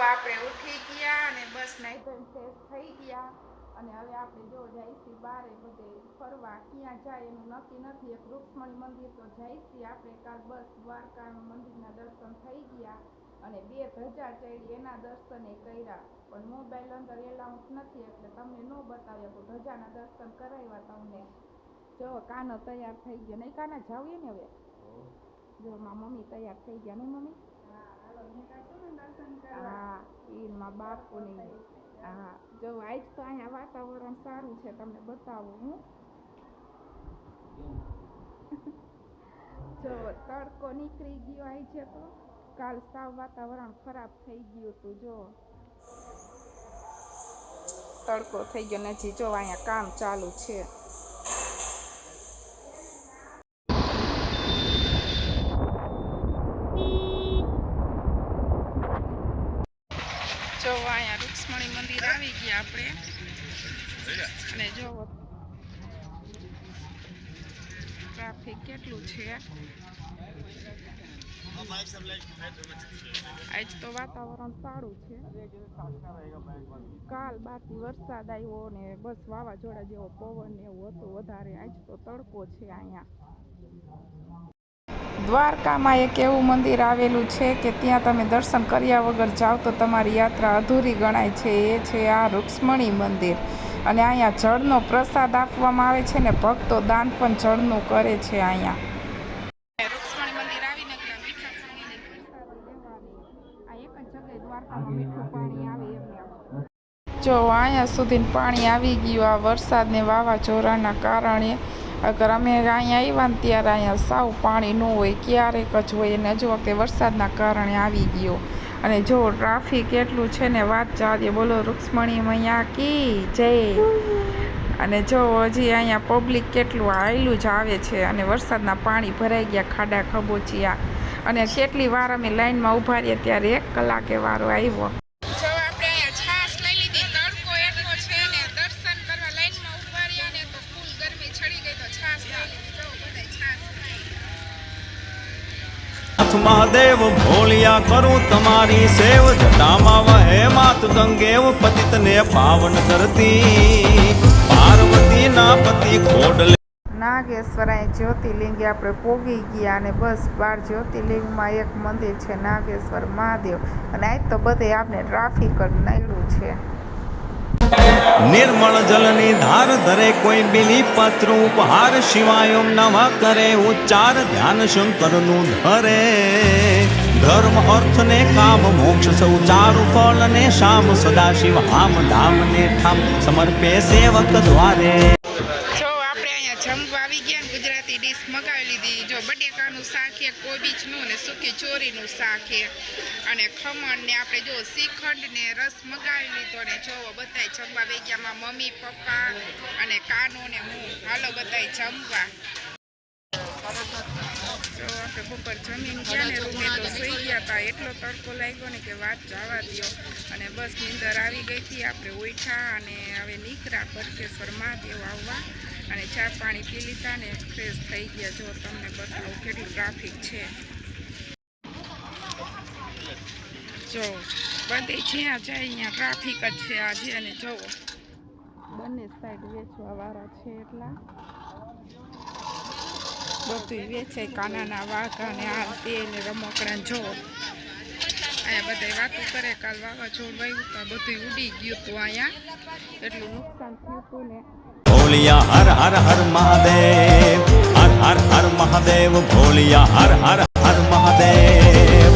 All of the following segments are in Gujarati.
આપણે ઉઠી ગયા અને બસ નાઈ ધોઈને ફ્રેશ થઈ ગયા અને હવે આપણે જો જઈશી બારે બધે ફરવા ક્યાં જાય એનું નક્કી નથી. એક રૂક્ષ્મણી મંદિર તો જઈશી આપણે કાલ. બસ દ્વારકા મંદિરના દર્શન થઈ ગયા અને 2 ધજા ચડી એના દર્શને કર્યા, પણ મોબાઈલ અંદર એલાઉન્ટ નથી એટલે તમને ન બતાવ્યા. તો ધજાના દર્શન કરાવ્યા તમને. જો કાનો તૈયાર થઈ ગયો નહીં કાના? જાવીએ ને હવે. જો મારા મમ્મી તૈયાર થઈ ગયા નહીં મમ્મી? હા ઈનમાં બાપુની. હા જો આજ તો અહીંયા વાતાવરણ સારું છે, તમને બતાવું હું. જો તડકો નીકળી ગયો આઈ છે તો કાલ સાવ વાતાવરણ ખરાબ થઈ ગયું હતું. જો તડકો થઈ ગયો નથી. જો અહીંયા કામ ચાલુ છે. જો અહીંયા રૂક્ષ્મણી મંદિર આવી ગયા આપણે અને જો ટ્રાફિક કેટલું છે. આજ તો વાતાવરણ સારું છે. કાલ બાકી વરસાદ આવ્યો ને બસ વાવાઝોડા જેવો પવન ને એવું હતું વધારે. આજ તો તડકો છે. અહીંયા દ્વારકામાં એક એવું મંદિર આવેલું છે કે ત્યાં તમે દર્શન કર્યા વગર જાઓ તો તમારી યાત્રા અધૂરી ગણાય છે. એ છે આ રૂક્ષ્મણી મંદિર. અને અહીંયા જળનો પ્રસાદ આપવામાં આવે છે ને ભક્તો દાન પણ જળનું કરે છે. અહીંયા રૂક્ષ્મણી મંદિર આવીને મીઠા પાણીની પ્રસાદી લેવાની. આ એક જ જગ્યાએ દ્વારકામાં મીઠું પાણી આવે એમને. જો અહીંયા સુધી પાણી આવી ગયું આ વરસાદ ને વાવાઝોડાના કારણે. અગર અમે અહીંયા આવ્યા ને ત્યારે અહીંયા સાવ પાણી ન હોય, ક્યારેક જ હોય. અને હજુ વખતે વરસાદના કારણે આવી ગયો. અને જો ટ્રાફિક એટલું છે ને વાત જવા દે. બોલો રૂક્ષ્મણી મૈયા કી જય. અને જો હજી અહીંયા પબ્લિક કેટલું આયલું જ આવે છે. અને વરસાદના પાણી ભરાઈ ગયા ખાડા ખબોચિયા. અને કેટલી વાર અમે લાઈનમાં ઊભા રહીએ ત્યારે 1 કલાકે વારો આવ્યો. મહાદેવ ભોલિયા કરું તમારી સેવ, જટામાં વહે માત ગંગેવ પતિતને પાવન કરતી પાર્વતી ના પતિ ખોડલે. નાગેશ્વર જ્યોતિર્લિંગ આપણે પોગી ગયા અને બસ 12 જ્યોતિર્લિંગમાં એક મંદિર છે નાગેશ્વર મહાદેવ. અને આજ તો બધે આપણે ટ્રાફિક જ નડ્યું છે. નિર્મળ જલની ધાર ધરે કોઈ બિલી પત્ર ઉપહાર શિવાય ઓમ નમઃ કરે ઉચ્ચાર ધ્યાન શંકરનું ધરે. ધર્મ અર્થ ને કામ મોક્ષ સૌ ચારુ ફળ ને શામ સદાશિવ હામ ધામ ને ઠામ સમર્પે સેવક દ્વારે. જો આપણે અહીંયા જમવા આવી ગયા, ગુજરાતી ડીશ મગાવી લીધી. જો બટેકાનું શાક છે, કોબીજનું ને સૂકી ચોરીનું શાક છે અને ખમણ ને આપણે જો શ્રીખંડ ને રસ મગાવી લીધો. ને જોવો બધાય જમવા આવી ગયા. માં મમ્મી પપ્પા અને કાનો ને હું. હાલો બધાય જમવા. જો આપણે બપોર જમીન ગયા ને રૂમે તો સુઈ ગયા હતા. એટલો તડકો લાગ્યો ને કે વાત જવા દો. અને બસ નીંદર આવી ગઈ હતી. આપણે ઉઠ્યા અને હવે નીકળ્યા ભટકેશ્વર મહાદેવ આવવા. અને ચા પાણી પી લીધા ને ફ્રેશ થઈ ગયા. જો તમને બતાવું કેટલું ટ્રાફિક છે. જો બધે જ્યાં જાય અહીંયા ટ્રાફિક જ છે આજે. અને જોવો બંને સાઈડ વેચવા વાળા છે એટલા બધું વેચાય. કાનાના વાઘા ને આ તે ને રમકડા. જો અહીંયા બધા વાતો કરે. કાલ વાવાઝોડું આવ્યું તો બધું ઉડી ગયું હતું. અહીંયા એટલું નુકસાન થયું હતું ને. ભોલિયા હર હર હર મહાદેવ, હર હર હર મહાદેવ. ભોલિયા હર હર હર મહાદેવ.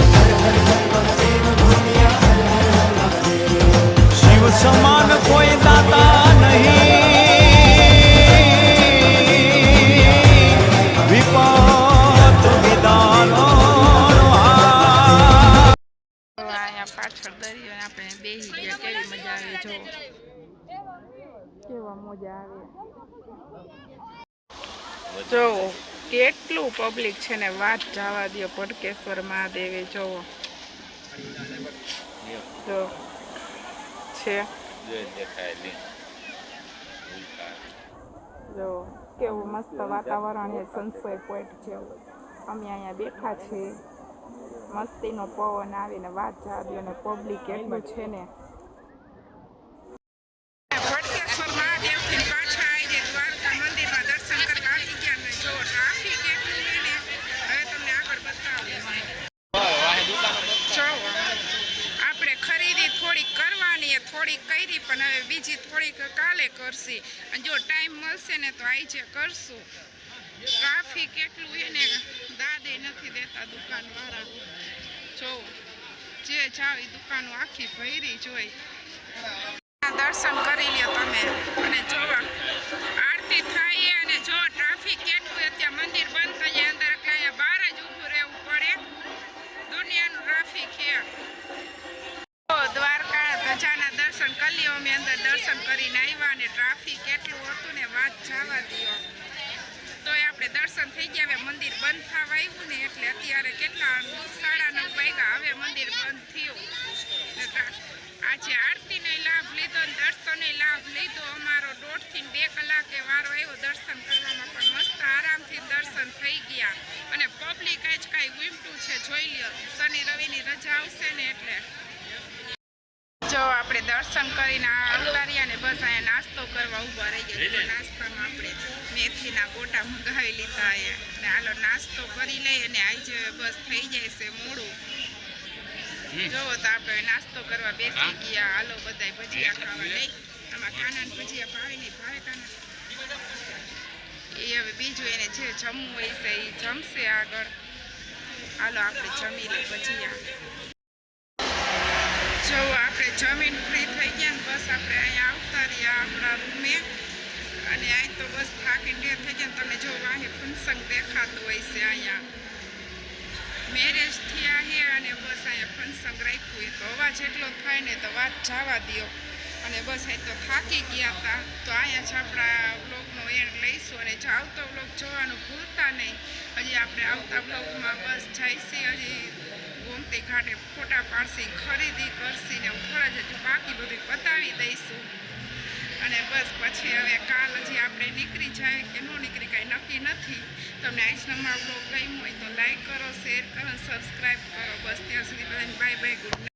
શિવ સમાન કોઈ દાતા નહીં, વિપત વિદાનો. અહીંયા પાછળ દરિયો આપણે બેસી ગયા. કેવી મજા આવે. જો કેવા મજા આવે. જો કેટલું પબ્લિક છે ને વાત જવા દો. ભટકેશ્વર મહાદેવે જોવો જો છે. જો કેવું મસ્ત વાતાવરણ છે. સનસેટ પોઈન્ટ જેવું. અમે અહીંયા બેઠા છીએ મસ્તીનો પવન આવીને વાત જાવ્યો ને પબ્લિક એટલું છે ને. ભટકેશ્વર મહાદેવથી પાછા આવી ગયા દ્વારકા મંદિરમાં દર્શન કરવા આવી ગયા ને જો ટ્રાફિક એટલું છે ને હવે તમને આગળ બતાવું. જો આપણે ખરીદી થોડીક કરવાની થોડીક કરી પણ હવે બીજી થોડીક કાલે કરશી અને જો ટાઈમ મળશે ને તો આજે કરશું. ટ્રાફિક એટલું છે ને દાદે નથી દેતા દુકાનવાળા. જો જે જાવ એ દુકાનો આખી ભરી જોઈ. દર્શન કરી લ્યો તમે અને જો આરતી થાય અને જો ટ્રાફિક કેટલું અત્યારે મંદિર બંધ થઈ જાય અંદર એટલે અહીંયા બહાર જ ઊભું રહેવું પડે. દુનિયાનું ટ્રાફિક છે. દ્વારકા ધજાના દર્શન કરી લ્યો. અમે અંદર દર્શન કરીને આવ્યા અને ટ્રાફિક એટલું હતું ને વાત જવા દો. તો આપણે દર્શન થઈ ગયા. હવે મંદિર બંધ થવા આવ્યું ને એટલે અત્યારે કેટલા 9:30 વાગ્યા. હવે મંદિર બંધ થયું. આજે આરતીનો લાભ લીધો ને દર્શનનો લાભ લીધો. અમારો 1.5 થી 2 કલાકે વારો આવ્યો દર્શન કરવામાં પણ મસ્ત આરામથી દર્શન થઈ ગયા. અને પબ્લિક આજ કાંઈ ઉમટું છે જોઈ લ્યો. શનિ રવિની રજા આવશે ને એટલે જો આપણે દર્શન કરીને ઉતાર્યા ને બસ અહીંયા નાસ્તો કરવા ઊભા રહી ગયા. નાસ્તામાં આપણે મેથીના ગોટા મંગાવી લીધા ને હાલો નાસ્તો કરી લઈએ અને આજે બસ થઈ જાય છે મોડું. જોવો તો આપણે નાસ્તો કરવા બેસી ગયા. હાલો બધાય ભજીયા ખાવા લઈ. આમાં કાનાને ભજીયા ભાવે નહીં ભાવે કાના એ હવે બીજું એને જે જમવું હોય છે એ જમશે આગળ. હાલો આપણે જમી લઈએ ભજીયા. જો આપણે જમીન ફ્રી થઈ ગયા ને બસ આપણે અહીંયા આવતા રહ્યા આપણા રૂમે. અને અહીં તો બસ થાકીને ઢેર થઈ ગયા. તમે જો વાહે ફંક્શન દેખાતું હોય છે. અહીંયા મેરેજ થયા છે અને બસ અહીંયા ફંક્શન રાખ્યું હોય તો અવાજ એટલો થાય ને તો વાત જવા દો. અને બસ અહીં તો થાકી ગયા હતા. તો અહીંયા જ આપણા બ્લોગનો એન્ડ લઈશું. અને જો આવતો બ્લોગ જોવાનું ભૂલતા નહીં. હજી આપણે આવતા બ્લોગમાં બસ જઈશી. હજી ગોમતી ઘાટે ફોટા પાડશી, ખરીદી કરશી ને થોડા જ હજુ બાકી બધું બતાવી દઈશું. અને બસ પછી હવે કાલ હજી આપણે નીકળી જાય કે ન નીકળી કાંઈ નક્કી નથી. તમને આજનો મારો બ્લોગ ગમ્યો હોય તો લાઈક કરો, શેર કરો, સબસ્ક્રાઈબ કરો. બસ ત્યાં સુધી બધાને બાય બાય, ગુડ નાઇટ.